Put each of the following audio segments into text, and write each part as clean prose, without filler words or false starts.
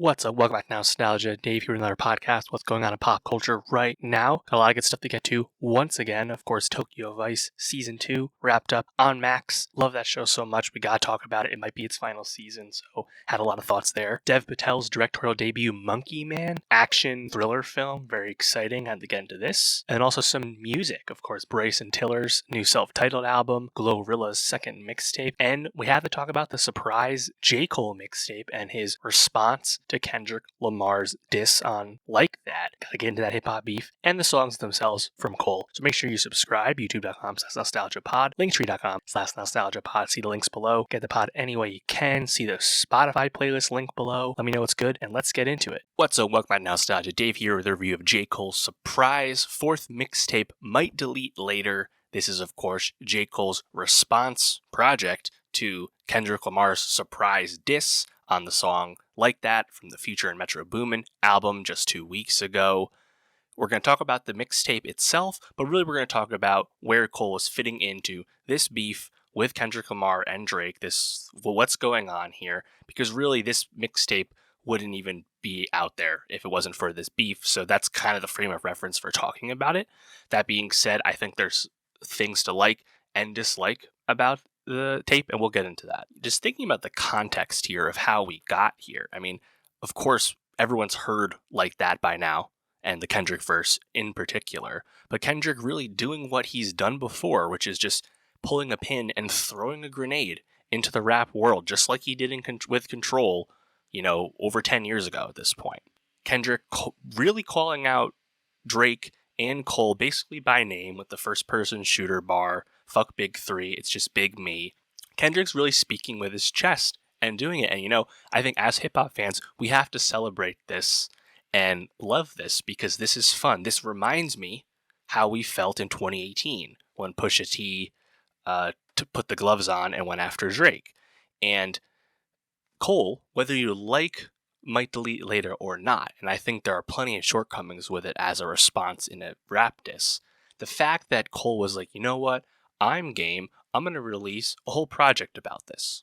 What's up? Welcome back to Nostalgia. Dave here with another podcast. What's going on in pop culture right now? Got a lot of good stuff to get to once again. Of course, Tokyo Vice Season 2 wrapped up on Max. Love that show so much. We gotta talk about it. It might be its final season, so had a lot of thoughts there. Dev Patel's directorial debut, Monkey Man, action thriller film. Very exciting. Had to get into this. And also some music. Of course, Bryson Tiller's new self-titled album, GloRilla's second mixtape. And we had to talk about the surprise J. Cole mixtape and his response to Kendrick Lamar's diss on Like That. Gotta get into that hip-hop beef and the songs themselves from Cole. So make sure you subscribe, youtube.com/nostalgiapod, linktree.com/nostalgiapod. See the links below. Get the pod any way you can. See the Spotify playlist link below. Let me know what's good, and let's get into it. What's up? Welcome back to Nostalgia. Dave here with a review of J. Cole's surprise fourth mixtape, Might Delete Later. This is, of course, J. Cole's response project to Kendrick Lamar's surprise diss on the song Like That from the Future and Metro Boomin album just 2 weeks ago. We're going to talk about the mixtape itself, but really we're going to talk about where Cole is fitting into this beef with Kendrick Lamar and Drake, what's going on here, because really this mixtape wouldn't even be out there if it wasn't for this beef, so that's kind of the frame of reference for talking about it. That being said, I think there's things to like and dislike about the tape, and we'll get into that. Just thinking about the context here of how we got here. I mean, of course, everyone's heard Like That by now, and the Kendrick verse in particular, but Kendrick really doing what he's done before, which is just pulling a pin and throwing a grenade into the rap world, just like he did with Control, over 10 years ago at this point. Kendrick really calling out Drake and Cole basically by name with the first person shooter bar, fuck Big Three, it's just big me. Kendrick's really speaking with his chest and doing it. And I think as hip hop fans, we have to celebrate this and love this because this is fun. This reminds me how we felt in 2018 when Pusha T put the gloves on and went after Drake. And Cole, whether you like Might Delete Later or not, and I think there are plenty of shortcomings with it as a response in a rap diss, the fact that Cole was like, you know what, I'm game, I'm going to release a whole project about this.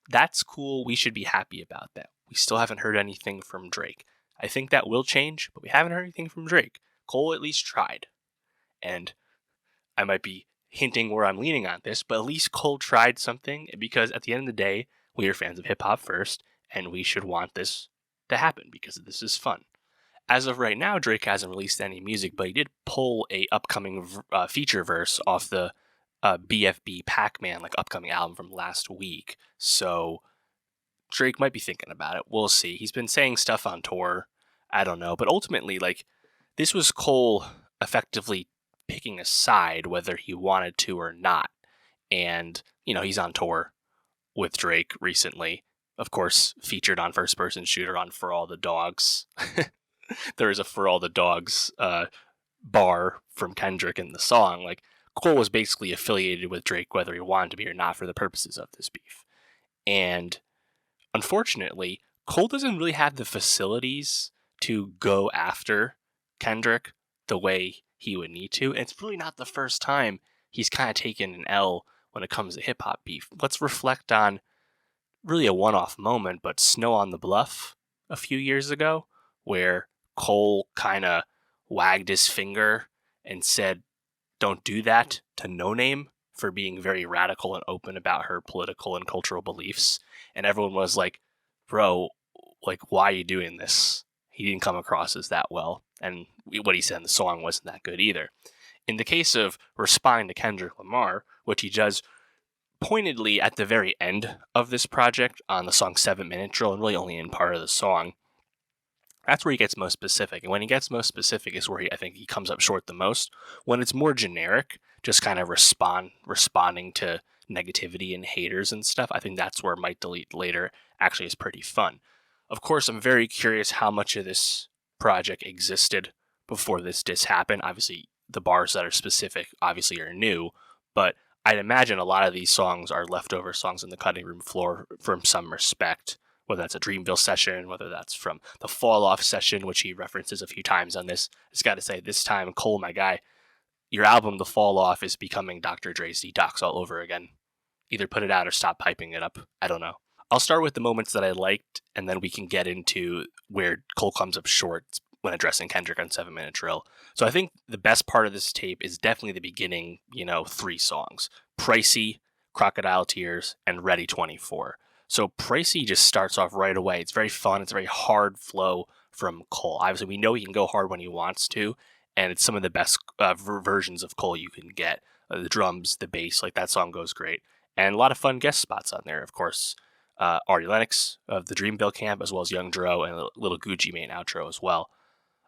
That's cool, we should be happy about that. We still haven't heard anything from Drake. I think that will change, but we haven't heard anything from Drake. Cole at least tried. And I might be hinting where I'm leaning on this, but at least Cole tried something, because at the end of the day, we are fans of hip-hop first, and we should want this to happen because this is fun. As of right now, Drake hasn't released any music, but he did pull a upcoming feature verse off the BFB Pac-Man upcoming album from last week. So Drake might be thinking about it. We'll see. He's been saying stuff on tour. I don't know. But ultimately, this was Cole effectively picking a side whether he wanted to or not. And, he's on tour with Drake recently. Of course, featured on First Person Shooter on For All the Dogs. There is a For All the Dogs bar from Kendrick in the song. Cole was basically affiliated with Drake whether he wanted to be or not for the purposes of this beef. And unfortunately, Cole doesn't really have the facilities to go after Kendrick the way he would need to. And it's really not the first time he's kind of taken an L when it comes to hip-hop beef. Let's reflect on really a one-off moment, but Snow on the Bluff a few years ago, where Cole kind of wagged his finger and said, don't do that to No Name for being very radical and open about her political and cultural beliefs. And everyone was like, bro, why are you doing this? He didn't come across as that well. And what he said in the song wasn't that good either. In the case of responding to Kendrick Lamar, which he does pointedly at the very end of this project on the song 7 Minute Drill, and really only in part of the song, that's where he gets most specific. And when he gets most specific is where I think he comes up short the most. When it's more generic, just kind of responding to negativity and haters and stuff, I think that's where Might Delete Later actually is pretty fun. Of course, I'm very curious how much of this project existed before this diss happened. Obviously, the bars that are specific obviously are new, but I'd imagine a lot of these songs are leftover songs in the cutting room floor from some respect, whether that's a Dreamville session, whether that's from the Fall Off session, which he references a few times on this. I just got to say, this time, Cole, my guy, your album, The Fall Off, is becoming Dr. Dre's Detox all over again. Either put it out or stop piping it up. I don't know. I'll start with the moments that I liked, and then we can get into where Cole comes up short when addressing Kendrick on 7 Minute Drill. So I think the best part of this tape is definitely the beginning, 3 songs. Pricey, Crocodile Tears, and Ready 24. So Pricey just starts off right away. It's very fun. It's a very hard flow from Cole. Obviously, we know he can go hard when he wants to, and it's some of the best versions of Cole you can get. The drums, the bass, like that song goes great. And a lot of fun guest spots on there, of course. Ari Lennox of the Dreamville Camp, as well as Young Dro and a little Gucci Mane outro as well.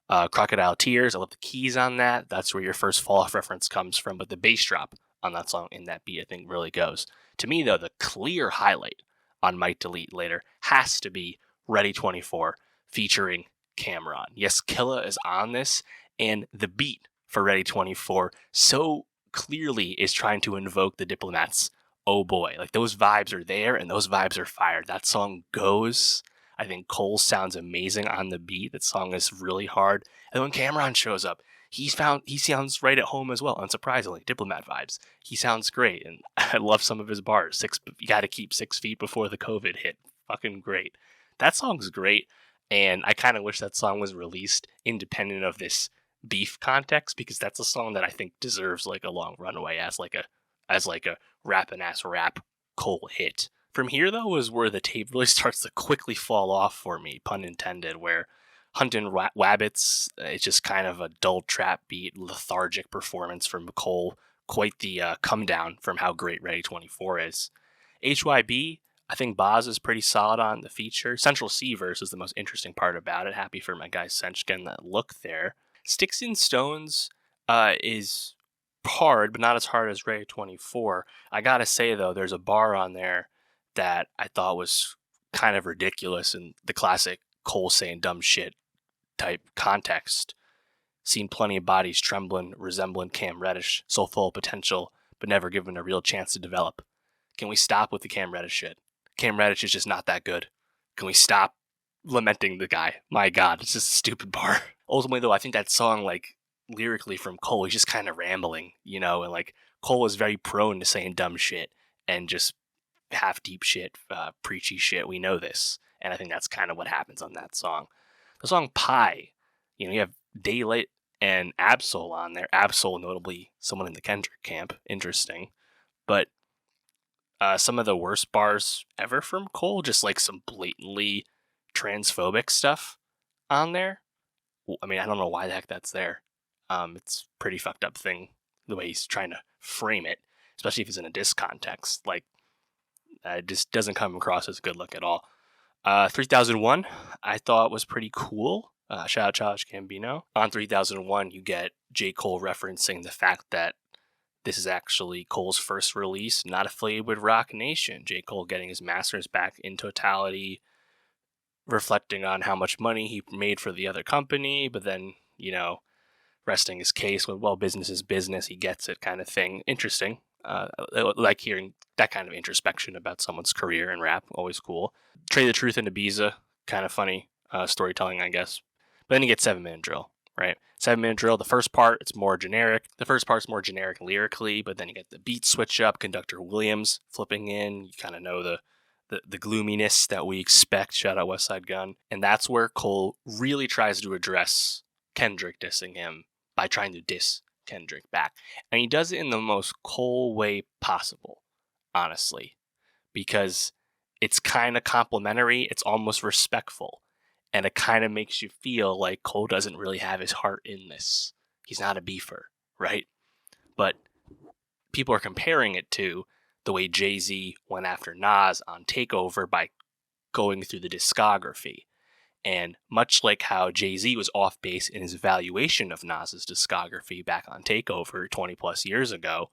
Crocodile Tears, I love the keys on that. That's where your first fall off reference comes from, but the bass drop on that song in that beat, I think, really goes. To me, though, the clear highlight on Might Delete Later has to be Ready 24 featuring Cameron. Yes, Killa is on this, and the beat for Ready 24 so clearly is trying to invoke the Diplomats. Oh boy, like those vibes are there and those vibes are fired. That song goes. I think Cole sounds amazing on the beat. That song is really hard. And when Cameron shows up, he sounds right at home as well, unsurprisingly. Diplomat vibes. He sounds great, and I love some of his bars. You got to keep 6 feet before the COVID hit. Fucking great. That song's great, and I kind of wish that song was released independent of this beef context, because that's a song that I think deserves like a long runaway as like a rapping ass rap Cole hit. From here, though, is where the tape really starts to quickly fall off for me, pun intended, where Huntin' Wabbits, it's just kind of a dull trap beat, lethargic performance from Cole, quite the come down from how great Ready 24 is. HYB, I think Boz is pretty solid on the feature. Central C verse is the most interesting part about it. Happy for my guy Sench getting that look there. Sticks and Stones is hard, but not as hard as Ready 24. I gotta say, though, there's a bar on there that I thought was kind of ridiculous in the classic Cole saying dumb shit type context. Seen plenty of bodies trembling, resembling Cam Reddish, so full of potential, but never given a real chance to develop. Can we stop with the Cam Reddish shit? Cam Reddish is just not that good. Can we stop lamenting the guy? My God, it's just a stupid bar. Ultimately, though, I think that song, like, lyrically from Cole, he's just kind of rambling, and like Cole is very prone to saying dumb shit and just half deep shit, preachy shit. We know this, and I think that's kind of what happens on that song. The song Pie, you have Daylight and Absol on there. Absol, notably someone in the Kendrick camp. Interesting. But some of the worst bars ever from Cole, just like some blatantly transphobic stuff on there. I mean, I don't know why the heck that's there. It's a pretty fucked up thing, the way he's trying to frame it, especially if it's in a diss context. Like, it just doesn't come across as a good look at all. 3001, I thought was pretty cool. Shout out Childish Gambino. On 3001, you get J. Cole referencing the fact that this is actually Cole's first release, not affiliated with Roc Nation. J. Cole getting his masters back in totality, reflecting on how much money he made for the other company, but then, resting his case with, well, business is business, he gets it kind of thing. Interesting. I like hearing that kind of introspection about someone's career in rap. Always cool. Trade the Truth into Ibiza. Kind of funny storytelling, I guess. But then you get 7 Minute Drill, right? 7 Minute Drill, the first part, it's more generic. The first part's more generic lyrically, but then you get the beat switch up, Conductor Williams flipping in. You kind of know the gloominess that we expect. Shout out Westside Gun. And that's where Cole really tries to address Kendrick dissing him by trying to diss Kendrick back. And he does it in the most Cole way possible, honestly, because it's kind of complimentary, it's almost respectful, and it kind of makes you feel like Cole doesn't really have his heart in this. He's not a beefer, right? But people are comparing it to the way Jay-Z went after Nas on Takeover by going through the discography. And much like how Jay-Z was off base in his evaluation of Nas's discography back on Takeover 20 plus years ago,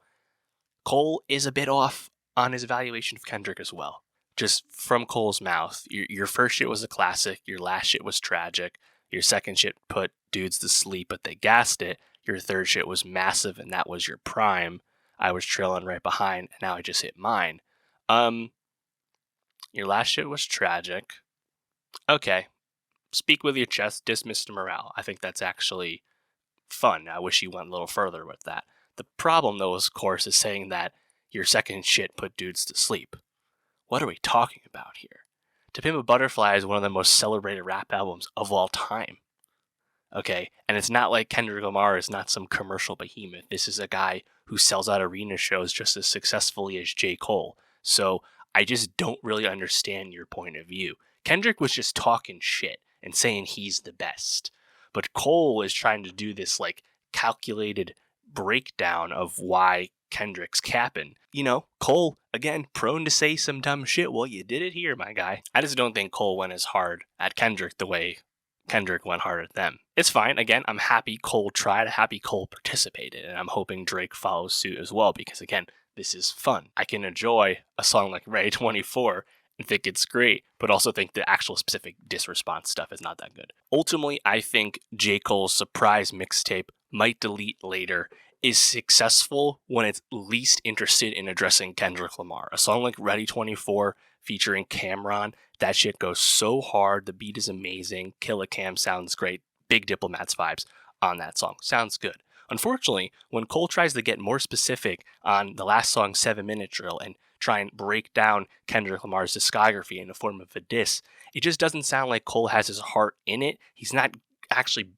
Cole is a bit off on his evaluation of Kendrick as well. Just from Cole's mouth, your first shit was a classic, your last shit was tragic, your second shit put dudes to sleep but they gassed it, your third shit was massive and that was your prime, I was trailing right behind and now I just hit mine. Your last shit was tragic. Okay. Speak with your chest, dismiss Mr. Morale. I think that's actually fun. I wish you went a little further with that. The problem, though, of course, is saying that your second shit put dudes to sleep. what are we talking about here? To Pimp a Butterfly is one of the most celebrated rap albums of all time. Okay, and it's not like Kendrick Lamar is not some commercial behemoth. This is a guy who sells out arena shows just as successfully as J. Cole. So I just don't really understand your point of view. Kendrick was just talking shit and saying he's the best. But Cole is trying to do this like calculated breakdown of why Kendrick's capping. You know, Cole, again, prone to say some dumb shit. Well, you did it here, my guy. I just don't think Cole went as hard at Kendrick the way Kendrick went hard at them. It's fine. Again, I'm happy Cole tried, happy Cole participated, and I'm hoping Drake follows suit as well because, again, this is fun. I can enjoy a song like Ready 24 and think it's great, but also think the actual specific diss response stuff is not that good. Ultimately, I think J. Cole's surprise mixtape, Might Delete Later, is successful when it's least interested in addressing Kendrick Lamar. A song like Ready 24 featuring Cameron, that shit goes so hard. The beat is amazing. Killa Cam sounds great. Big Diplomats vibes on that song. Sounds good. Unfortunately, when Cole tries to get more specific on the last song, 7 Minute Drill, and try and break down Kendrick Lamar's discography in the form of a diss, it just doesn't sound like Cole has his heart in it. He's not actually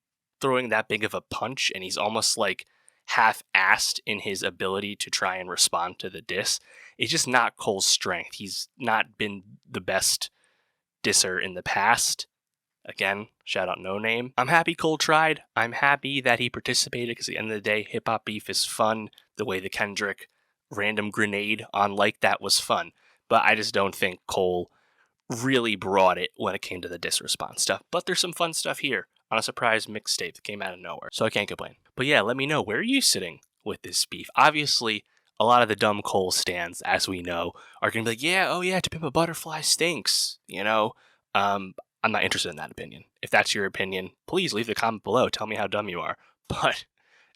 throwing that big of a punch, and he's almost like half-assed in his ability to try and respond to the diss. It's just not Cole's strength. He's not been the best disser in the past. Again, shout out No Name. I'm happy Cole tried. I'm happy that he participated because at the end of the day, hip-hop beef is fun. The way the Kendrick random grenade on Like That was fun. But I just don't think Cole really brought it when it came to the diss response stuff. But there's some fun stuff here on a surprise mixtape that came out of nowhere. So I can't complain. But yeah, let me know, where are you sitting with this beef? Obviously, a lot of the dumb Cole stands, as we know, are going to be like, yeah, oh yeah, To Pimp a Butterfly stinks. You know, I'm not interested in that opinion. If that's your opinion, please leave the comment below. Tell me how dumb you are. But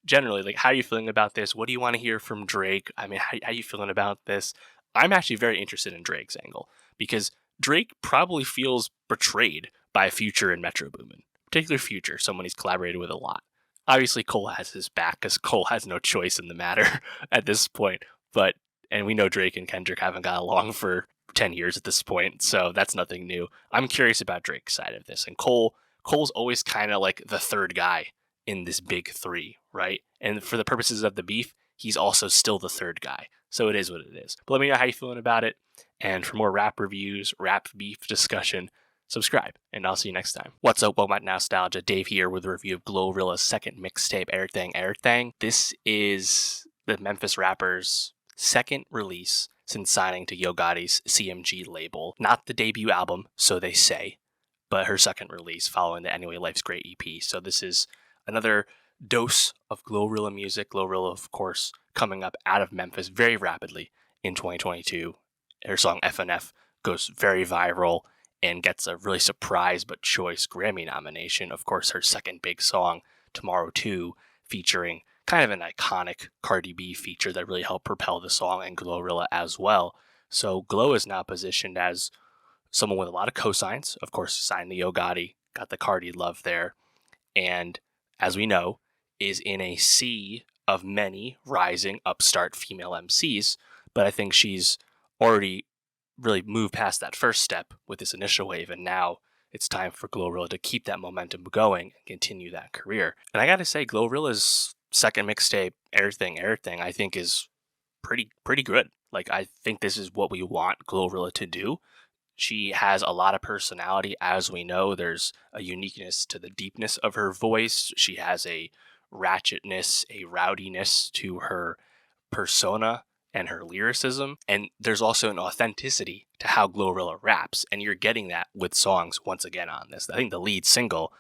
generally, like, how are you feeling about this? What do you want to hear from Drake? I mean, how are you feeling about this? I'm actually very interested in Drake's angle because Drake probably feels betrayed by Future and Metro Boomin. Particular Future, someone he's collaborated with a lot. Obviously, Cole has his back because Cole has no choice in the matter at this point. And we know Drake and Kendrick haven't got along for 10 years at this point, so that's nothing new. I'm curious about Drake's side of this. And Cole's always kind of like the third guy in this big three, right? And for the purposes of the beef, he's also still the third guy. So it is what it is. But let me know how you're feeling about it. And for more rap reviews, rap beef discussion, subscribe, and I'll see you next time. What's up, Well My Nostalgia? Dave here with a review of GloRilla's second mixtape, Ehhthang Ehhthang. This is the Memphis rapper's second release since signing to Yo Gotti's CMG label. Not the debut album, so they say, but her second release following the Anyway Life's Great EP. So this is another dose of GloRilla music. GloRilla, of course, coming up out of Memphis very rapidly in 2022. Her song FNF goes very viral and gets a really surprise but choice Grammy nomination. Of course, her second big song, Tomorrow 2, featuring kind of an iconic Cardi B feature that really helped propel the song, and GloRilla as well. So Glo is now positioned as someone with a lot of cosigns. Of course, signed to Yo Gotti, got the Cardi love there, and as we know, is in a sea of many rising upstart female MCs, but I think she's already really moved past that first step with this initial wave, and now it's time for GloRilla to keep that momentum going and continue that career. And I gotta say, GloRilla's second mixtape, Ehhthang Ehhthang, I think is pretty good. Like, I think this is what we want GloRilla to do. She has a lot of personality, as we know. There's a uniqueness to the deepness of her voice. She has a ratchetness, a rowdiness to her persona and her lyricism. And there's also an authenticity to how GloRilla raps. And you're getting that with songs once again on this. I think the lead single,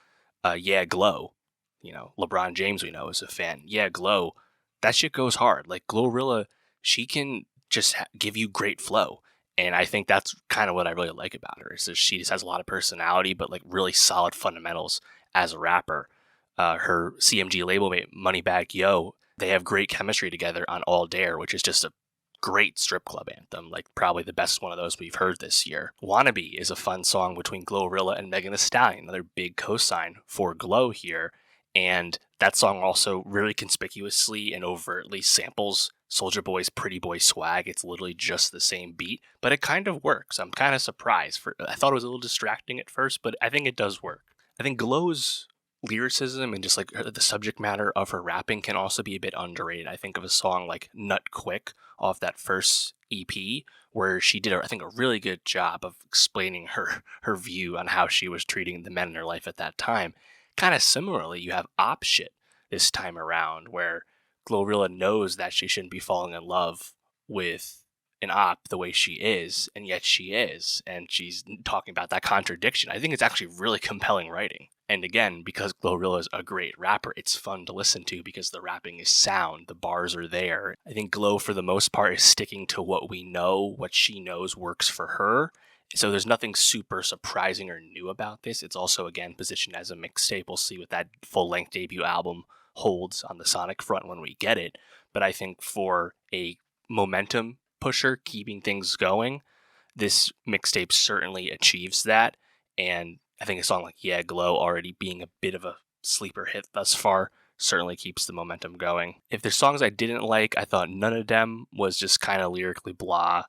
Yeah Glow, you know, LeBron James, we know, is a fan. Yeah Glow, that shit goes hard. Like, GloRilla, she can just give you great flow. And I think that's kind of what I really like about her, is that she just has a lot of personality, but like really solid fundamentals as a rapper. Her CMG label mate, Moneybagg Yo, they have great chemistry together on All Dare, which is just a great strip club anthem, like probably the best one of those we've heard this year. Wannabe is a fun song between GloRilla and Megan Thee Stallion, another big cosign for Glo here. And that song also really conspicuously and overtly samples Soulja Boy's Pretty Boy Swag. It's literally just the same beat, but it kind of works. I'm kind of surprised. I thought it was a little distracting at first, but I think it does work. I think Glow's lyricism and just like the subject matter of her rapping can also be a bit underrated. I think of a song like Nut Quick off that first EP, where she did, I think, a really good job of explaining her view on how she was treating the men in her life at that time. Kind of similarly, you have Op Shit this time around, where GloRilla knows that she shouldn't be falling in love with an op the way she is, and yet she is, and she's talking about that contradiction. I think it's actually really compelling writing. And again, because GloRilla is a great rapper, it's fun to listen to because the rapping is sound, the bars are there. I think Glo, for the most part, is sticking to what we know, what she knows works for her. So there's nothing super surprising or new about this. It's also, again, positioned as a mixtape. We'll see what that full-length debut album holds on the sonic front when we get it. But I think for a momentum pusher, keeping things going, this mixtape certainly achieves that. And I think a song like Yeah Glow, already being a bit of a sleeper hit thus far, certainly keeps the momentum going. If there's songs I didn't like, I thought None of Them was just kind of lyrically blah.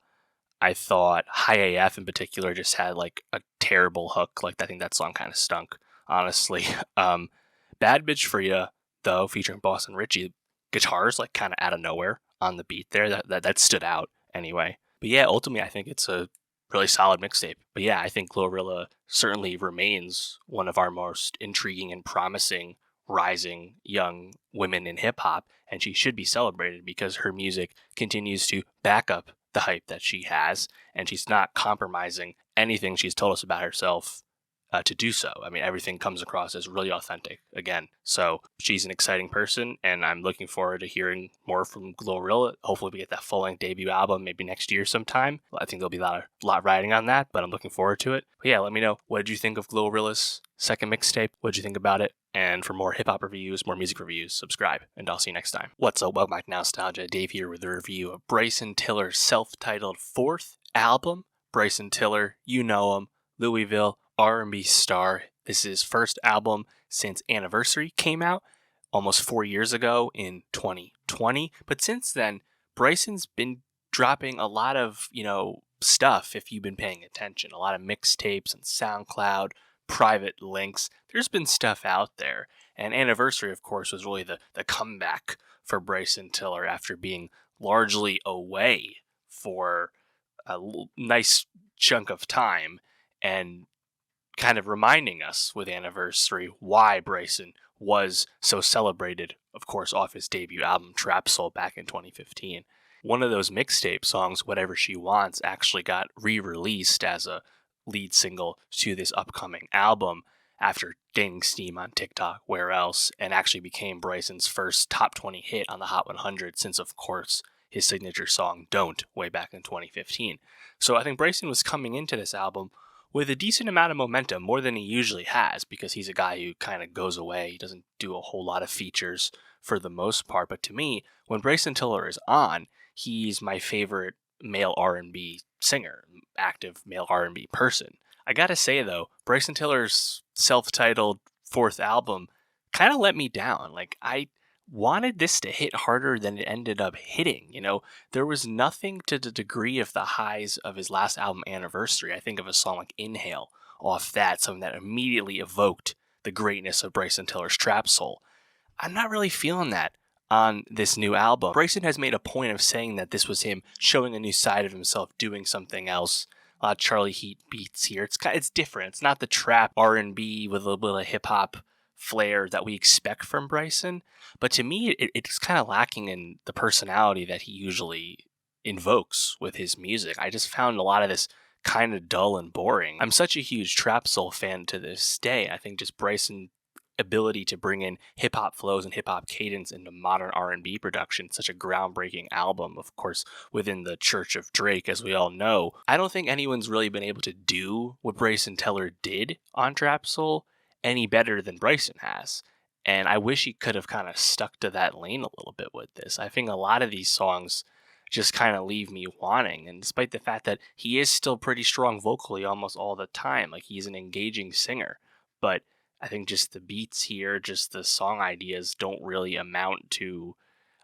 I thought High AF in particular just had like a terrible hook. Like, I think that song kind of stunk, honestly. Bad Bitch for Ya, though, featuring Boss and Richie, guitars like kind of out of nowhere on the beat there. That stood out anyway. But yeah, ultimately I think it's a really solid mixtape. But yeah, I think GloRilla certainly remains one of our most intriguing and promising rising young women in hip hop, and she should be celebrated because her music continues to back up the hype that she has, and she's not compromising anything she's told us about herself to do so. I mean, everything comes across as really authentic again. So she's an exciting person, and I'm looking forward to hearing more from GloRilla. Hopefully we get that full-length debut album maybe next year sometime. I think there'll be a lot riding on that, but I'm looking forward to it. But yeah, let me know, what did you think of GloRilla's second mixtape? What did you think about it? And for more hip-hop reviews, more music reviews, subscribe, and I'll see you next time. What's up? Welcome back to Nostalgia. Dave here with a review of Bryson Tiller's self-titled fourth album. Bryson Tiller, you know him, Louisville R&B star. This is his first album since Anniversary came out almost 4 years ago in 2020. But since then, Bryson's been dropping a lot of, stuff if you've been paying attention. A lot of mixtapes and SoundCloud, private links. There's been stuff out there. And Anniversary, of course, was really the comeback for Bryson Tiller after being largely away for a nice chunk of time, and kind of reminding us with Anniversary why Bryson was so celebrated, of course, off his debut album Trap Soul back in 2015. One of those mixtape songs, Whatever She Wants, actually got re-released as a lead single to this upcoming album after gaining steam on TikTok, where else, and actually became Bryson's first top 20 hit on the Hot 100 since, of course, his signature song Don't way back in 2015. So I think Bryson was coming into this album with a decent amount of momentum, more than he usually has, because he's a guy who kind of goes away. He doesn't do a whole lot of features for the most part. But to me, when Bryson Tiller is on, he's my favorite male R&B singer, active male R&B person. I gotta say, though, Bryson Tiller's self-titled fourth album kind of let me down. Like, I wanted this to hit harder than it ended up hitting. There was nothing to the degree of the highs of his last album, Anniversary. I think of a song like Inhale off that, something that immediately evoked the greatness of Bryson Tiller's Trap Soul. I'm not really feeling that on this new album. Bryson has made a point of saying that this was him showing a new side of himself, doing something else. A lot of Charlie Heat beats here. It's different. It's not the trap R&B with a little bit of hip-hop flair that we expect from Bryson, but to me it's kind of lacking in the personality that he usually invokes with his music. I just found a lot of this kind of dull and boring. I'm such a huge Trap Soul fan to this day. I think just Bryson's ability to bring in hip-hop flows and hip-hop cadence into modern R&B production, such a groundbreaking album, of course, within the Church of Drake, as we all know. I don't think anyone's really been able to do what Bryson Tiller did on Trap Soul any better than Bryson has. And I wish he could have kind of stuck to that lane a little bit with this. I think a lot of these songs just kind of leave me wanting. And despite the fact that he is still pretty strong vocally almost all the time, like he's an engaging singer, but I think just the beats here, just the song ideas don't really amount to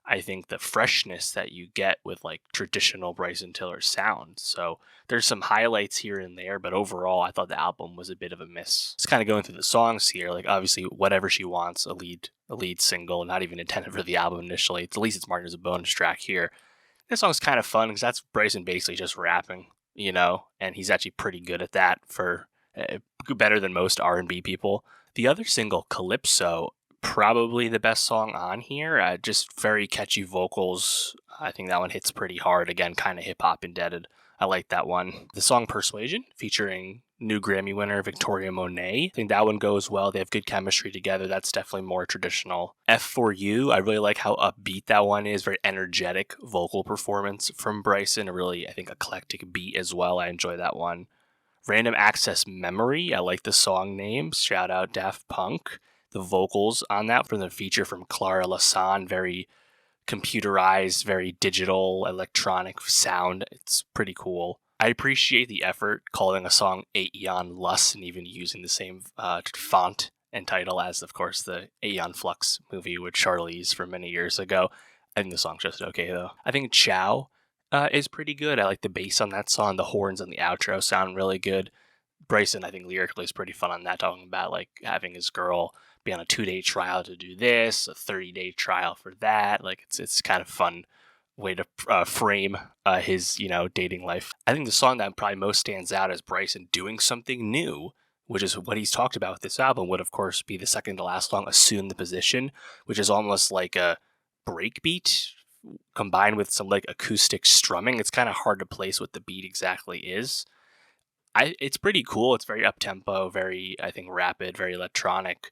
I think, the freshness that you get with like traditional Bryson Tiller sound. So there's some highlights here and there, but overall, I thought the album was a bit of a miss. Just kind of going through the songs here, like obviously, Whatever She Wants, a lead single, not even intended for the album initially. At least it's marked as a bonus track here. This song's kind of fun because that's Bryson basically just rapping, and he's actually pretty good at that for better than most R&B people. The other single, Calypso, probably the best song on here. Just very catchy vocals. I think that one hits pretty hard. Again, kind of hip hop indebted. I like that one. The song Persuasion, featuring new Grammy winner Victoria Monet. I think that one goes well. They have good chemistry together. That's definitely more traditional. F4U, I really like how upbeat that one is. Very energetic vocal performance from Bryson. A really, I think, eclectic beat as well. I enjoy that one. Random Access Memory, I like the song names. Shout out Daft Punk. The vocals on that from the feature from Clara Lasan, very computerized, very digital, electronic sound. It's pretty cool. I appreciate the effort calling a song Aeon Lust and even using the same font and title as, of course, the Aeon Flux movie with Charlize from many years ago. I think the song's just okay, though. I think Ciao is pretty good. I like the bass on that song. The horns on the outro sound really good. Bryson, I think, lyrically is pretty fun on that, talking about like having his girl be on a 2-day trial to do this, a 30-day trial for that. Like it's kind of fun way to frame his dating life. I think the song that probably most stands out as Bryson doing something new, which is what he's talked about with this album, would of course be the second to last song, Assume the Position, which is almost like a breakbeat combined with some like acoustic strumming. It's kind of hard to place what the beat exactly is. It's pretty cool. It's very up tempo, very, I think, rapid, very electronic.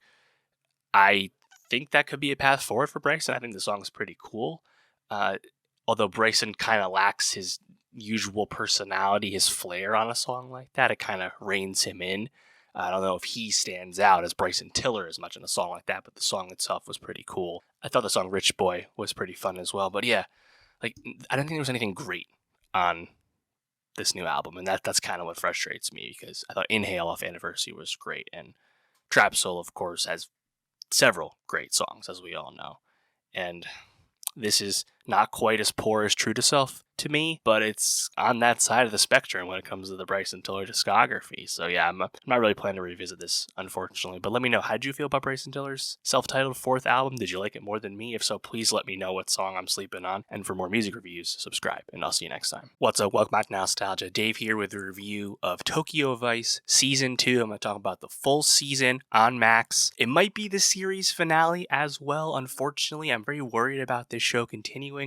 I think that could be a path forward for Bryson. I think the song is pretty cool. Although Bryson kind of lacks his usual personality, his flair on a song like that, it kind of reins him in. I don't know if he stands out as Bryson Tiller as much in a song like that, but the song itself was pretty cool. I thought the song Rich Boy was pretty fun as well. But yeah, like I don't think there was anything great on this new album, and that's kind of what frustrates me, because I thought Inhale off Anniversary was great, and Trap Soul, of course, has several great songs, as we all know. And this is not quite as poor as True to Self to me, but it's on that side of the spectrum when it comes to the Bryson Tiller discography. So yeah, I'm not really planning to revisit this, unfortunately. But let me know, how did you feel about Bryson Tiller's self-titled fourth album? Did you like it more than me? If so, please let me know what song I'm sleeping on. And for more music reviews, subscribe, and I'll see you next time. What's up? Welcome back to Nostalgia. Dave here with a review of Tokyo Vice Season 2. I'm going to talk about the full season on Max. It might be the series finale as well, unfortunately. I'm very worried about this show continuing.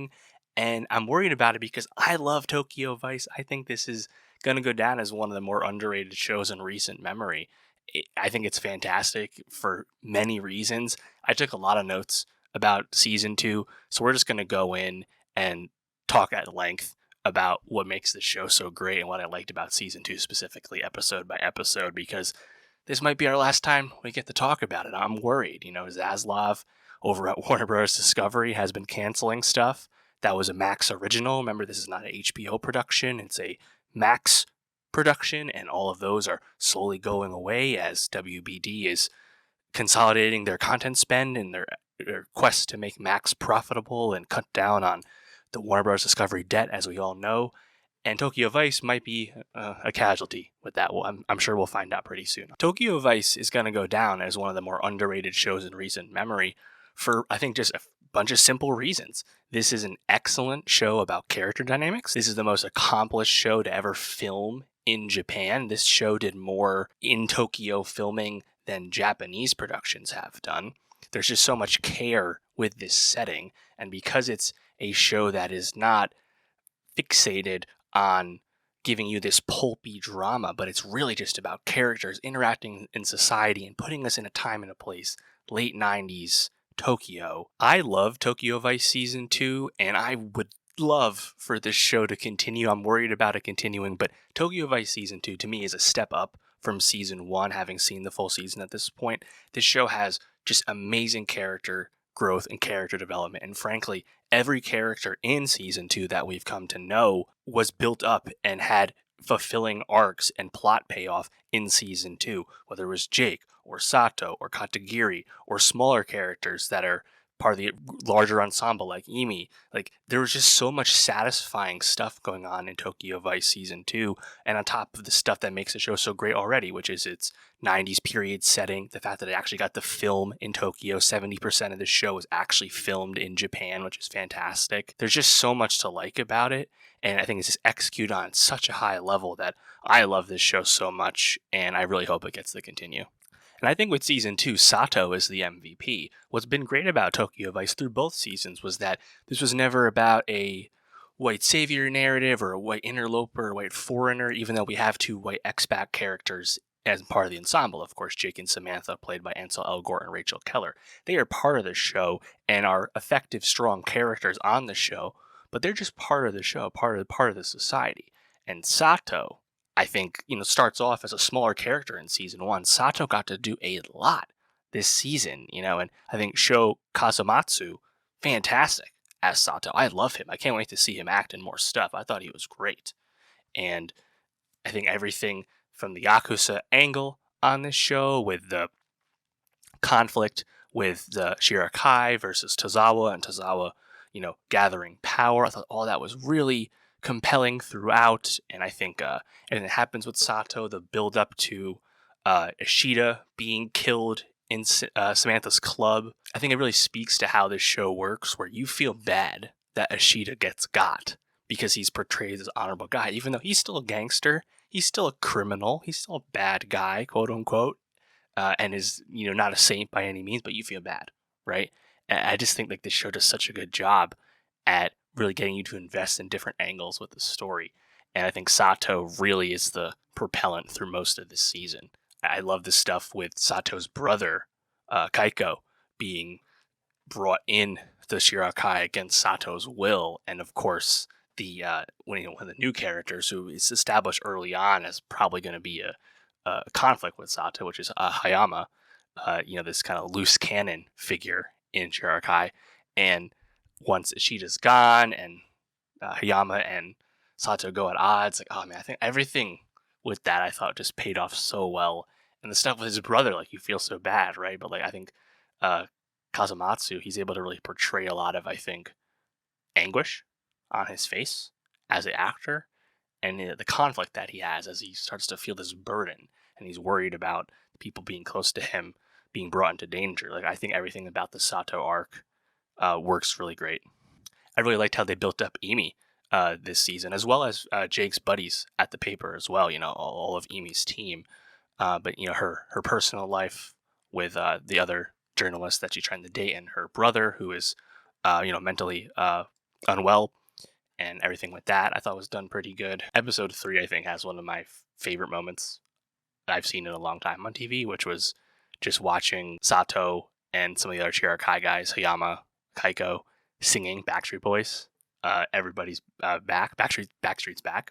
And I'm worried about it because I love Tokyo Vice. I think this is going to go down as one of the more underrated shows in recent memory. I think it's fantastic for many reasons. I took a lot of notes about Season 2, so we're just going to go in and talk at length about what makes this show so great and what I liked about Season 2 specifically, episode by episode, because this might be our last time we get to talk about it. I'm worried. Zaslav over at Warner Bros. Discovery has been canceling stuff. That was a Max original. Remember, this is not an HBO production. It's a Max production, and all of those are slowly going away as WBD is consolidating their content spend in their quest to make Max profitable and cut down on the Warner Bros. Discovery debt, as we all know. And Tokyo Vice might be a casualty with that. Well, I'm sure we'll find out pretty soon. Tokyo Vice is going to go down as one of the more underrated shows in recent memory for, I think, just a bunch of simple reasons. This is an excellent show about character dynamics. This is the most accomplished show to ever film in Japan. This show did more in Tokyo filming than Japanese productions have done. There's just so much care with this setting, and because it's a show that is not fixated on giving you this pulpy drama, but it's really just about characters interacting in society and putting us in a time and a place, late 90s Tokyo. I love Tokyo Vice Season 2, and I would love for this show to continue. I'm worried about it continuing, but Tokyo Vice Season 2 to me is a step up from Season 1, having seen the full season at this point. This show has just amazing character growth and character development, and frankly, every character in Season 2 that we've come to know was built up and had fulfilling arcs and plot payoff in Season 2, whether it was Jake or Sato or Katagiri or smaller characters that are part of the larger ensemble like Emi. Like, there was just so much satisfying stuff going on in Tokyo Vice Season 2, and on top of the stuff that makes the show so great already, which is its 90s period setting, the fact that it actually got to film in Tokyo. 70% of the show is actually filmed in Japan, which is fantastic. There's just so much to like about it, and I think it's just executed on such a high level that I love this show so much, and I really hope it gets to continue. And I think with Season 2, Sato is the MVP. What's been great about Tokyo Vice through both seasons was that this was never about a white savior narrative or a white interloper or white foreigner, even though we have 2 white expat characters as part of the ensemble. Of course, Jake and Samantha, played by Ansel Elgort and Rachel Keller. They are part of the show and are effective, strong characters on the show, but they're just part of the show, part of the society. And Sato, I think, starts off as a smaller character in Season 1. Sato got to do a lot this season, and I think Sho Kazumatsu, fantastic as Sato. I love him. I can't wait to see him act in more stuff. I thought he was great. And I think everything from the Yakuza angle on this show, with the conflict with the Shirakai versus Tozawa, and Tozawa, gathering power, I thought all that was really compelling throughout. And I think everything that happens with Sato, the build up to Ishida being killed in Samantha's club, I think it really speaks to how this show works, where you feel bad that Ishida gets got because he's portrayed as an honorable guy, even though he's still a gangster, he's still a criminal, he's still a bad guy, quote unquote, and is not a saint by any means, but you feel bad, right? And I just think like this show does such a good job at really getting you to invest in different angles with the story. And I think Sato really is the propellant through most of this season. I love the stuff with Sato's brother, Kaiko, being brought in the Shirakai against Sato's will. And of course, one of the new characters who is established early on as probably going to be a conflict with Sato, which is Hayama, this kind of loose cannon figure in Shirakai. And once Ishida's gone and Hayama and Sato go at odds, like, oh man, I think everything with that I thought just paid off so well. And the stuff with his brother, like, you feel so bad, right? But like, I think Kazumatsu, he's able to really portray a lot of, I think, anguish on his face as an actor, and the conflict that he has as he starts to feel this burden, and he's worried about people being close to him being brought into danger. Like, I think everything about the Sato arc works really great. I really liked how they built up Emi this season, as well as Jake's buddies at the paper as well, all of Emi's team. But her personal life with the other journalist that she's trying to date, and her brother who is mentally unwell, and everything with that I thought was done pretty good. Episode 3, I think, has one of my favorite moments I've seen in a long time on TV, which was just watching Sato and some of the other Shirakai guys, Hayama, Kaiko, singing Backstreet Boys. Everybody's back. Backstreet's back.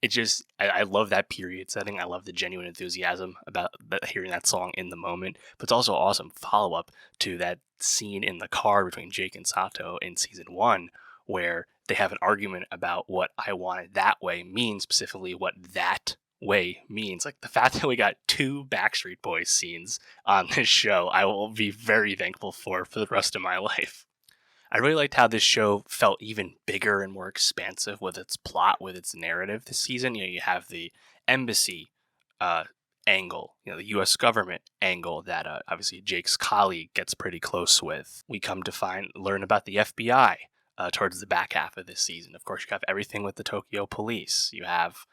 It just, I love that period setting. I love the genuine enthusiasm about hearing that song in the moment. But it's also awesome follow-up to that scene in the car between Jake and Sato in Season 1, where they have an argument about what I want it that way means, specifically what that way means. Like, the fact that we got 2 Backstreet Boys scenes on this show, I will be very thankful for the rest of my life. I really liked how this show felt even bigger and more expansive with its plot, with its narrative this season. You have the embassy angle, the U.S. government angle that obviously Jake's colleague gets pretty close with. We come to learn about the FBI towards the back half of this season. Of course, you have everything with the Tokyo police. You have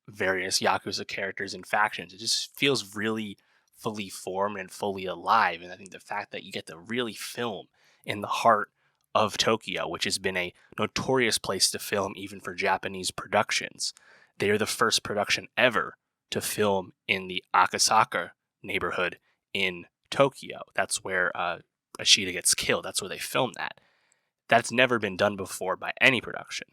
various Yakuza characters and factions. It just feels really fully formed and fully alive. And I think the fact that you get to really film in the heart of Tokyo, which has been a notorious place to film even for Japanese productions. They are the first production ever to film in the Akasaka neighborhood in Tokyo. That's where Ishida gets killed. That's where they filmed that. That's never been done before by any production.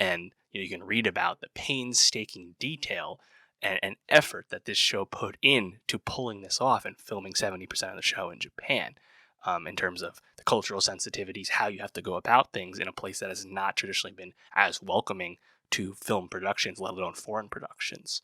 And you can read about the painstaking detail and effort that this show put in to pulling this off and filming 70% of the show in Japan. In terms of the cultural sensitivities, how you have to go about things in a place that has not traditionally been as welcoming to film productions, let alone foreign productions.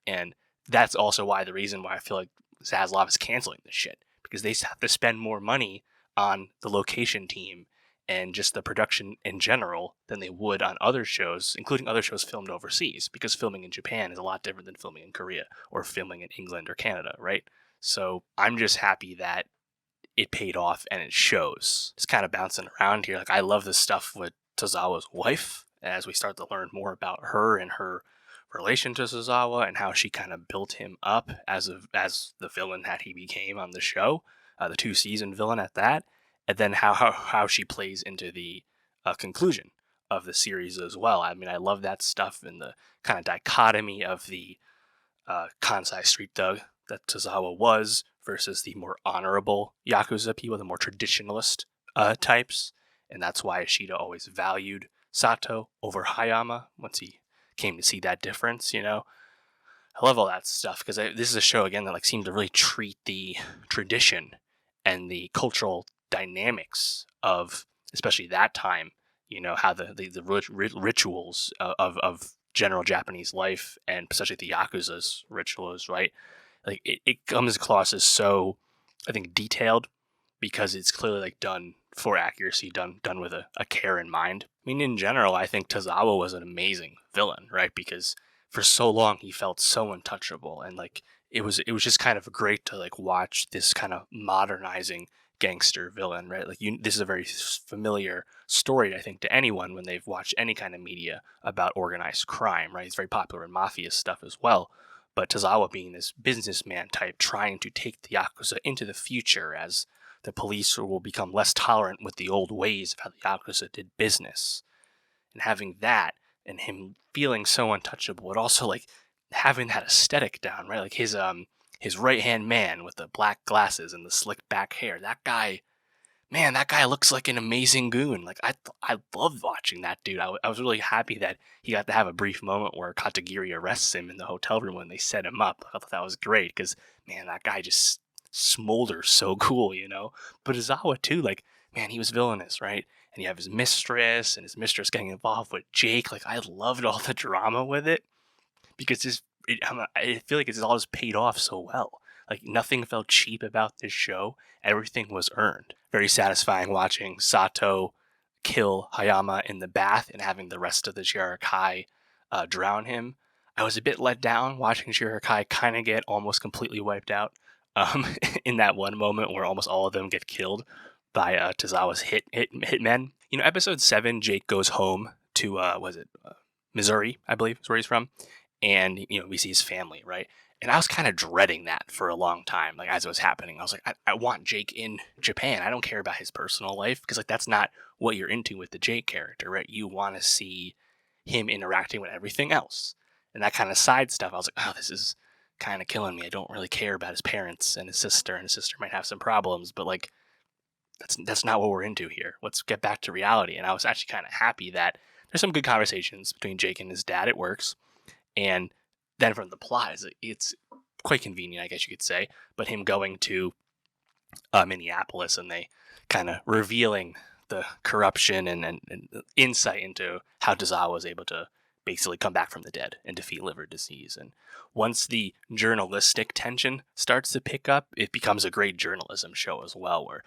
And that's also the reason why I feel like Zaslav is canceling this shit, because they have to spend more money on the location team and just the production in general than they would on other shows, including other shows filmed overseas, because filming in Japan is a lot different than filming in Korea or filming in England or Canada, right? So I'm just happy that it paid off and it shows. Just kind of bouncing around here. Like, I love this stuff with Tozawa's wife as we start to learn more about her and her relation to Tozawa and how she kind of built him up as the villain that he became on the show, the 2-season villain at that, and then how she plays into the conclusion of the series as well. I mean, I love that stuff and the kind of dichotomy of the Kansai street thug that Tozawa was versus the more honorable Yakuza people, the more traditionalist types. And that's why Ishida always valued Sato over Hayama once he came to see that difference, you know. I love all that stuff because this is a show, again, that like seemed to really treat the tradition and the cultural dynamics of, especially that time, you know, how the rituals of general Japanese life, and especially the Yakuza's rituals, right? Like, it comes across as so, I think, detailed, because it's clearly like done for accuracy, done with a care in mind. I mean, in general, I think Tozawa was an amazing villain, right? Because for so long he felt so untouchable, and like it was just kind of great to like watch this kind of modernizing gangster villain, right? Like, this is a very familiar story, I think, to anyone when they've watched any kind of media about organized crime, right? It's very popular in mafia stuff as well. But Tozawa being this businessman type trying to take the Yakuza into the future as the police will become less tolerant with the old ways of how the Yakuza did business. And having that, and him feeling so untouchable, but also like having that aesthetic down, right? Like his right-hand man with the black glasses and the slicked back hair. That guy, man, that guy looks like an amazing goon. Like, I loved watching that dude. I was really happy that he got to have a brief moment where Katagiri arrests him in the hotel room when they set him up. I thought that was great because, man, that guy just smolders so cool, you know? But Izawa, too, like, man, he was villainous, right? And you have his mistress, and his mistress getting involved with Jake. Like, I loved all the drama with it because I feel like it's all just paid off so well. Like, nothing felt cheap about this show. Everything was earned. Very satisfying watching Sato kill Hayama in the bath and having the rest of the Shirakkai drown him. I was a bit let down watching Shirakkai kind of get almost completely wiped out in that one moment where almost all of them get killed by Tozawa's hitmen. You know, episode 7, Jake goes home to, Missouri, I believe is where he's from. And, you know, we see his family, right? And I was kind of dreading that for a long time, like, as it was happening. I was like, I want Jake in Japan. I don't care about his personal life, because, like, that's not what you're into with the Jake character, right? You want to see him interacting with everything else. And that kind of side stuff, I was like, oh, this is kind of killing me. I don't really care about his parents and his sister might have some problems, but, like, that's not what we're into here. Let's get back to reality. And I was actually kind of happy that there's some good conversations between Jake and his dad. It works. And then from the plot, it's quite convenient, I guess you could say, but him going to Minneapolis and they kind of revealing the corruption and insight into how Tozawa was able to basically come back from the dead and defeat liver disease. And once the journalistic tension starts to pick up, it becomes a great journalism show as well, where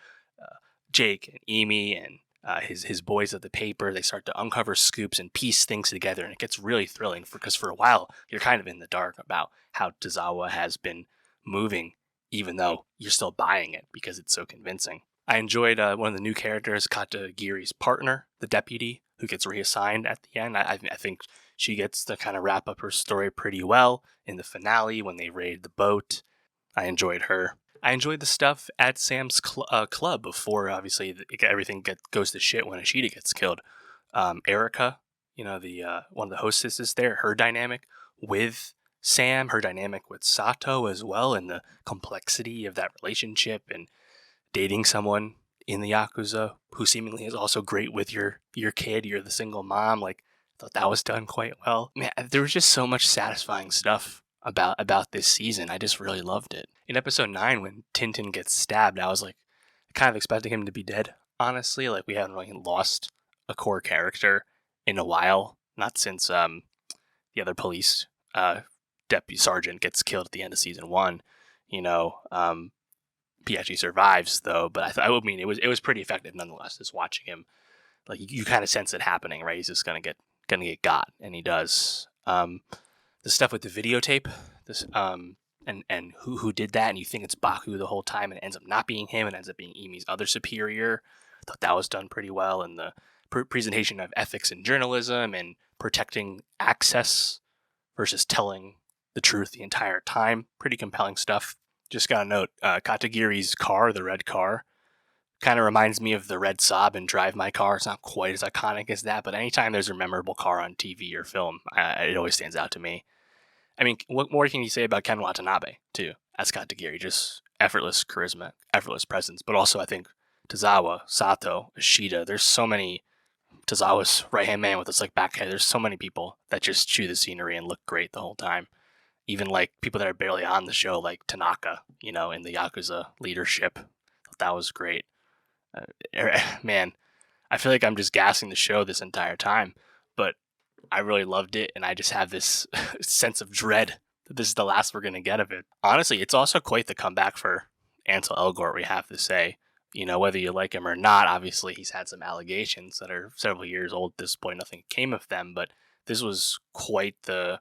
Jake and Emi and his boys at the paper, they start to uncover scoops and piece things together, and it gets really thrilling because for a while you're kind of in the dark about how Tozawa has been moving, even though you're still buying it because it's so convincing. I enjoyed one of the new characters, Katagiri's partner, the deputy, who gets reassigned at the end. I think she gets to kind of wrap up her story pretty well in the finale when they raid the boat. I enjoyed her. I enjoyed the stuff at Sam's club before, obviously, everything goes to shit when Ishida gets killed. Erica, you know, the one of the hostesses there, her dynamic with Sam, her dynamic with Sato as well, and the complexity of that relationship and dating someone in the Yakuza who seemingly is also great with your kid, you're the single mom. Like, I thought that was done quite well. Man, there was just so much satisfying stuff about this season. I just really loved it. In episode 9, when Tintin gets stabbed, I was like kind of expecting him to be dead, honestly. Like, we haven't really lost a core character in a while, not since the other police deputy sergeant gets killed at the end of season 1, you know. he actually survives, though. But I mean, it was pretty effective nonetheless. Just watching him, like you kind of sense it happening, right? He's just gonna get got, and he does. The stuff with the videotape, this and who did that, and you think it's Baku the whole time, and it ends up not being him, and ends up being Emi's other superior. I thought that was done pretty well, and the presentation of ethics in journalism and protecting access versus telling the truth the entire time. Pretty compelling stuff. Just got a note, Katagiri's car, the red car, kind of reminds me of the red Saab in Drive My Car. It's not quite as iconic as that, but anytime there's a memorable car on TV or film, it always stands out to me. I mean, what more can you say about Ken Watanabe, too, as Katagiri? Just effortless charisma, effortless presence, but also I think Tozawa, Sato, Ishida, there's so many. Tozawa's right-hand man with his like back head. There's so many people that just chew the scenery and look great the whole time. Even like people that are barely on the show, like Tanaka, in the Yakuza leadership. That was great. Man, I feel like I'm just gassing the show this entire time, but I really loved it, and I just have this sense of dread that this is the last we're going to get of it. Honestly, it's also quite the comeback for Ansel Elgort, we have to say. Whether you like him or not, obviously he's had some allegations that are several years old at this point. Nothing came of them, but this was quite the,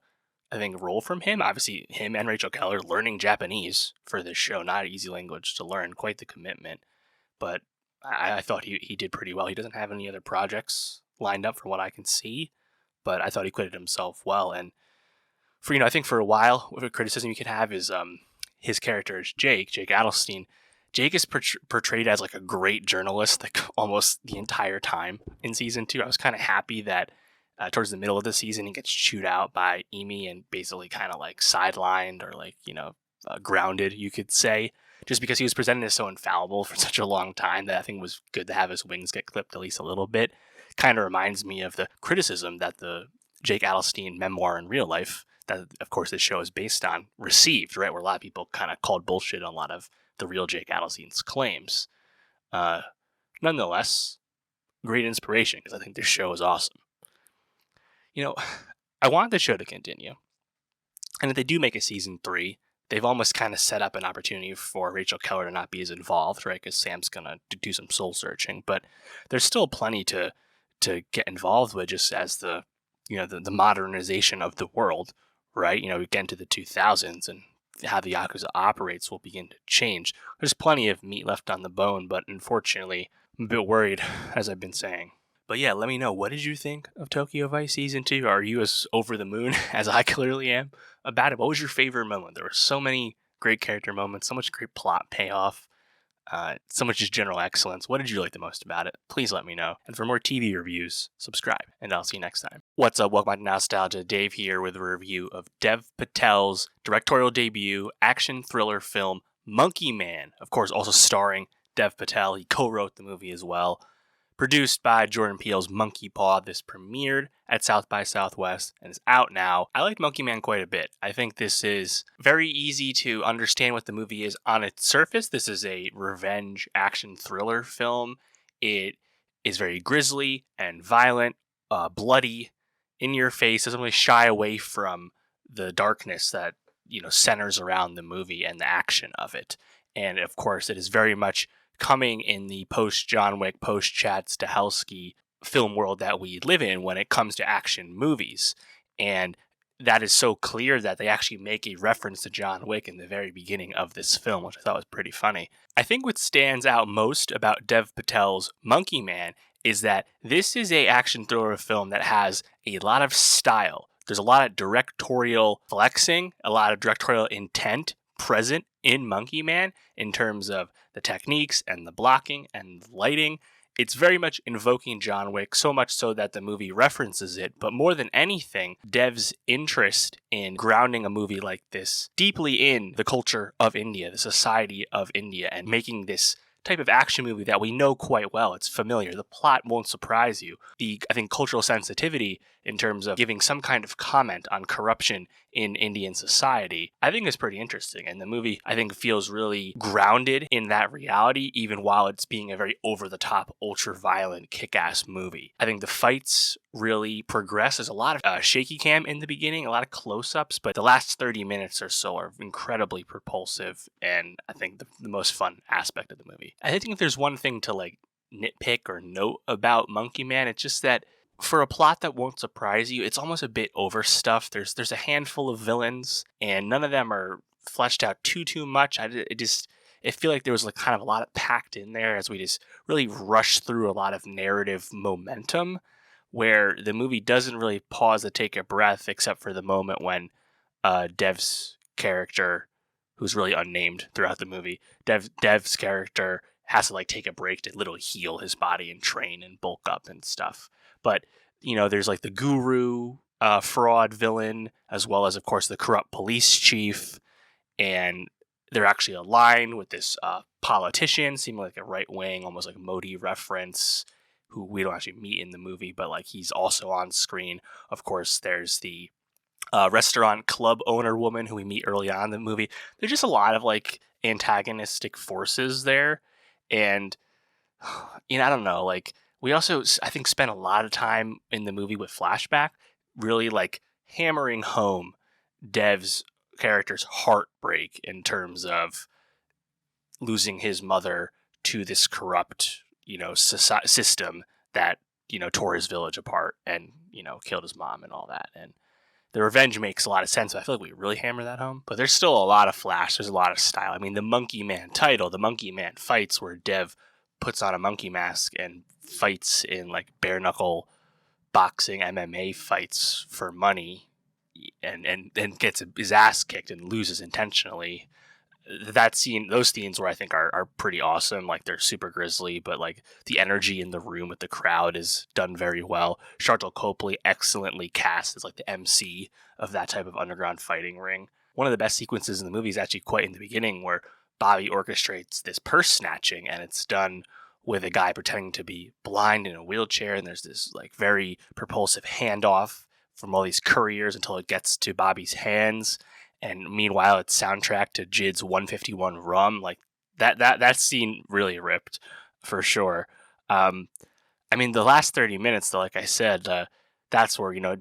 I think, role from him. Obviously, him and Rachel Keller learning Japanese for this show, not an easy language to learn, quite the commitment. But I thought he did pretty well. He doesn't have any other projects lined up from what I can see, but I thought he acquitted himself well. And for, I think for a while, what a criticism you could have is his character is Jake Adelstein. Jake is portrayed as like a great journalist, like almost the entire time in season 2. I was kind of happy that towards the middle of the season, he gets chewed out by Emi and basically kind of like sidelined or like, grounded, you could say, just because he was presented as so infallible for such a long time that I think it was good to have his wings get clipped at least a little bit. Kind of reminds me of the criticism that the Jake Adelstein memoir in real life, that of course this show is based on, received, right? Where a lot of people kind of called bullshit on a lot of the real Jake Adelstein's claims. Nonetheless, great inspiration because I think this show is awesome. I want the show to continue. And if they do make a season 3, they've almost kind of set up an opportunity for Rachel Keller to not be as involved, right? Because Sam's going to do some soul searching. But there's still plenty to get involved with just as the modernization of the world, right? We get into the 2000s and how the Yakuza operates will begin to change. There's plenty of meat left on the bone, but unfortunately, I'm a bit worried, as I've been saying. But yeah, let me know, what did you think of Tokyo Vice Season 2? Are you as over the moon as I clearly am about it? What was your favorite moment? There were so many great character moments, so much great plot payoff, so much just general excellence. What did you like the most about it? Please let me know. And for more TV reviews, subscribe, and I'll see you next time. What's up? Welcome back to Nostalgia. Dave here with a review of Dev Patel's directorial debut action thriller film, Monkey Man. Of course, also starring Dev Patel. He co-wrote the movie as well. Produced by Jordan Peele's Monkey Paw. This premiered at South by Southwest and is out now. I liked Monkey Man quite a bit. I think this is very easy to understand what the movie is on its surface. This is a revenge action thriller film. It is very grisly and violent, bloody, in your face. Doesn't really shy away from the darkness that centers around the movie and the action of it. And of course, it is very much coming in the post-John Wick, post-Chad Stahelski film world that we live in when it comes to action movies. And that is so clear that they actually make a reference to John Wick in the very beginning of this film, which I thought was pretty funny. I think what stands out most about Dev Patel's Monkey Man is that this is an action thriller film that has a lot of style. There's a lot of directorial flexing, a lot of directorial intent present in Monkey Man in terms of the techniques and the blocking and lighting. It's very much invoking John Wick, so much so that the movie references it. But more than anything, Dev's interest in grounding a movie like this deeply in the culture of India, the society of India, and making this type of action movie that we know quite well. It's familiar. The plot won't surprise you. I think, cultural sensitivity in terms of giving some kind of comment on corruption in Indian society, I think is pretty interesting. And the movie, I think, feels really grounded in that reality, even while it's being a very over-the-top, ultra-violent, kick-ass movie. I think the fights really progress. There's a lot of shaky cam in the beginning, a lot of close-ups, but the last 30 minutes or so are incredibly propulsive, and I think the most fun aspect of the movie. I think if there's one thing to like nitpick or note about Monkey Man, it's just that for a plot that won't surprise you, it's almost a bit overstuffed. There's a handful of villains, and none of them are fleshed out too much. I feel like there was like kind of a lot packed in there as we just really rushed through a lot of narrative momentum, where the movie doesn't really pause to take a breath, except for the moment when Dev's character, who's really unnamed throughout the movie, Dev's character has to like take a break to literally heal his body and train and bulk up and stuff. But, there's like the guru fraud villain, as well as, of course, the corrupt police chief. And they're actually aligned with this politician, seeming like a right wing, almost like Modi reference, who we don't actually meet in the movie, but like he's also on screen. Of course, there's the restaurant club owner woman who we meet early on in the movie. There's just a lot of like antagonistic forces there. And, I don't know, like, we also, I think, spent a lot of time in the movie with flashback, really like hammering home Dev's character's heartbreak in terms of losing his mother to this corrupt, system that, tore his village apart and, killed his mom and all that. And the revenge makes a lot of sense. But I feel like we really hammer that home. But there's still a lot of flash. There's a lot of style. I mean, the Monkey Man title, the Monkey Man fights, where Dev puts on a monkey mask and fights in like bare knuckle boxing MMA fights for money, and gets his ass kicked and loses intentionally. That scene, those scenes where I think are pretty awesome. Like, they're super grisly, but like the energy in the room with the crowd is done very well. Sharlto Copley excellently cast as like the MC of that type of underground fighting ring. One of the best sequences in the movie is actually quite in the beginning, where Bobby orchestrates this purse snatching, and it's done with a guy pretending to be blind in a wheelchair, and there's this like very propulsive handoff from all these couriers until it gets to Bobby's hands. And meanwhile, it's soundtrack to Jid's 151 Rum. Like, that scene really ripped, for sure. I mean, the last 30 minutes, though, like I said, that's where,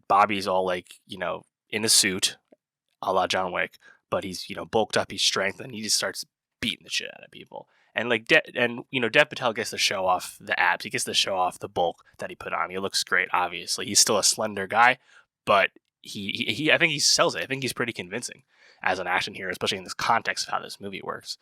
Bobby's all like, in a suit, a la John Wick, but he's, bulked up, he's strengthened, and he just starts beating the shit out of people. And like, Dev Patel gets to show off the abs. He gets to show off the bulk that he put on. He looks great, obviously. He's still a slender guy, but he I think he sells it. I think he's pretty convincing as an action hero, especially in this context of how this movie works.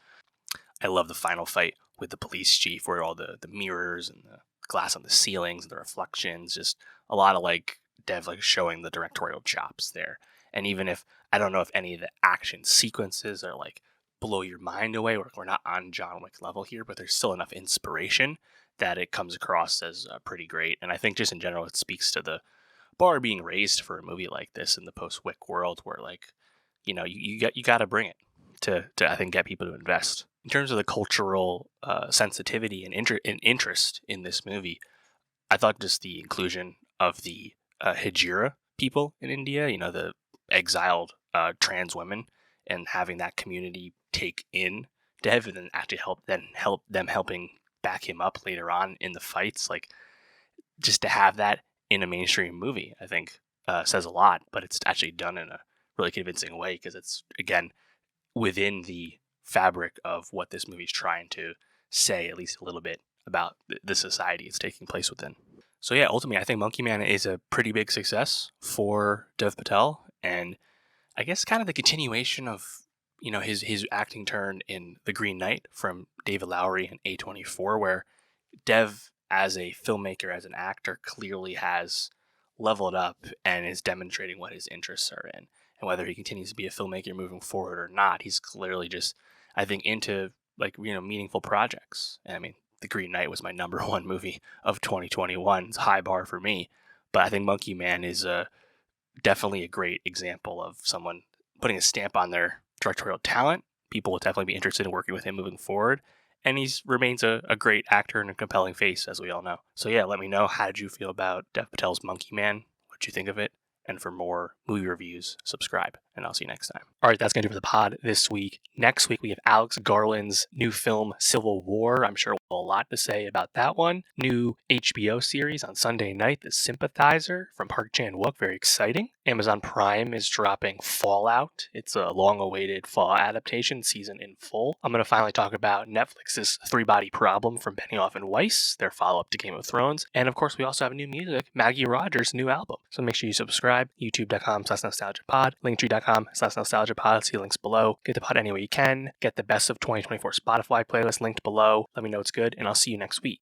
I love the final fight with the police chief, where all the mirrors and the glass on the ceilings and the reflections, just a lot of like Dev like showing the directorial chops there. And even if I don't know if any of the action sequences are like blow your mind away, we're not on John Wick level here, but there's still enough inspiration that it comes across as pretty great. And I think just in general, it speaks to the bar being raised for a movie like this in the post-Wick world, where like, you got to bring it to I think get people to invest. In terms of the cultural sensitivity and interest in this movie, I thought just the inclusion of the Hijira people in India, the exiled trans women, and having that community take in Dev and then actually help them helping back him up later on in the fights, like, just to have that in a mainstream movie, I think says a lot. But it's actually done in a really convincing way, because it's, again, within the fabric of what this movie's trying to say, at least a little bit, about the society it's taking place within. So yeah, ultimately, I think Monkey Man is a pretty big success for Dev Patel, and I guess kind of the continuation of, his acting turn in The Green Knight from David Lowery and A24, where Dev, as a filmmaker, as an actor, clearly has leveled up and is demonstrating what his interests are in. And whether he continues to be a filmmaker moving forward or not, he's clearly just, I think, into like, meaningful projects. And I mean, The Green Knight was my number one movie of 2021. It's a high bar for me. But I think Monkey Man is definitely a great example of someone putting a stamp on their directorial talent. People will definitely be interested in working with him moving forward. And he remains a great actor and a compelling face, as we all know. So yeah, let me know, how did you feel about Dev Patel's Monkey Man? What'd you think of it? And for more movie reviews, subscribe, and I'll see you next time. All right, that's going to do it for the pod this week. Next week, we have Alex Garland's new film, Civil War. I'm sure we'll have a lot to say about that one. New HBO series on Sunday night, The Sympathizer from Park Chan-wook. Very exciting. Amazon Prime is dropping Fallout. It's a long-awaited fall adaptation, season in full. I'm going to finally talk about Netflix's Three Body Problem from Benioff and Weiss, their follow-up to Game of Thrones. And of course, we also have new music, Maggie Rogers' new album. So make sure you subscribe. youtube.com/nostalgiapod, linktree.com/nostalgiapod. See links below. Get the pod any way you can. Get the best of 2024 Spotify playlist linked below. Let me know it's good, and I'll see you next week.